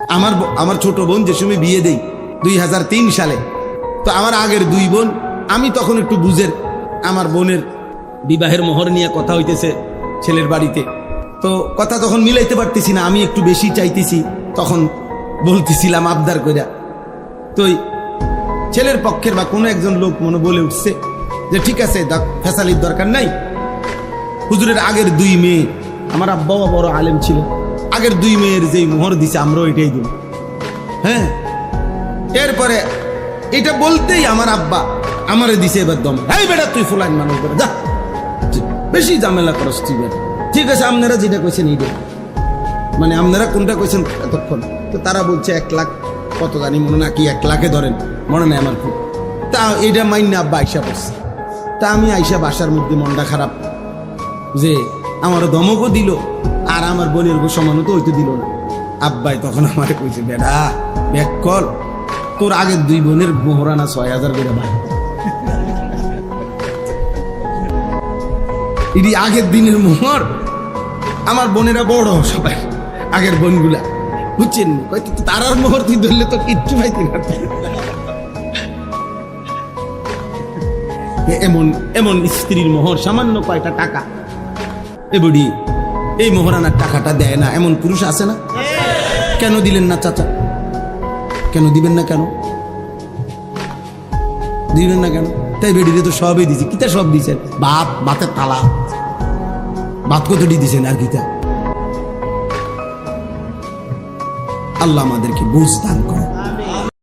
আমার ছোট বোন যে সময় বিয়ে দেই 2003 সালে, তো আমার আগের দুই বোন, আমি তখন একটু বুঝের, আমার বোনের বিবাহের মোহর নিয়ে কথা হইতেছে ছেলের বাড়িতে, তো কথা তখন মিলাইতে পারতেছি না, আমি একটু বেশি চাইতেছি, তখন বলতেছিলাম আবদার কইরা, তো ছেলের পক্ষের বা কোনো একজন লোক মনে বলে উঠছে যে ঠিক আছে, ফেসালির দরকার নাই, হুজুরের আগের দুই মেয়ে, আমার আব্বাও বড় আলেম ছিল, আগের দুই মেয়ের যেই মোহর দিছে আমরাও এটাই দিব। হ্যাঁ, এরপরে এটা বলতেই আমার আব্বা আমারে দিছে এবার দম, এই বেটা তুই ফুলাইন মানুষ করে যা, বেশি ঝামেলা করস তুই বেটা, ঠিক আছে আপনারা যেটা কইছেন এইটা, মানে আপনারা কোনটা কইছেন এতক্ষণ, তো তারা বলছে 1 লাখ কত জানি মনে নাকি 1 লাখে ধরেন, মনে নেই আমার খুব, তা এইটা মাইন আব্বা আইসা বসছে, তা আমি আইসা বাসার মধ্যে মনটা খারাপ যে আমার দমকও দিল আর আমার বোনের সমানও তো হইতে দিল না। আব্বাই তখন আমার কইছে, বেটা ব্যাক কর, তোর আগের দুই বোনের মোহরানা 6000 করে ভাই, এটি আগের দিনের মোহর, আমার বোনেরা বড় সবাই, আগের বোনগুলা বুঝছেন, তারার মোহর তুই ধরলে তো কিচ্ছু পাইতি না। এমন এমন স্ত্রীর মোহর সামান্য কয়টা টাকা, এ বুড়ি এই মোহরানার টাকাটা দেয় না, এমন পুরুষ আছে না? কেন দিলেন না চাচা? কেন দিবেন না? কেন দিবেন না? কেন? তাই বেডিরে তো সবই দিছে, কিতা সব দিছেন, ভাতের তালা, ভাত কতটি দিছেন আর কিতা। আল্লাহ আমাদেরকে বুঝ দান করে।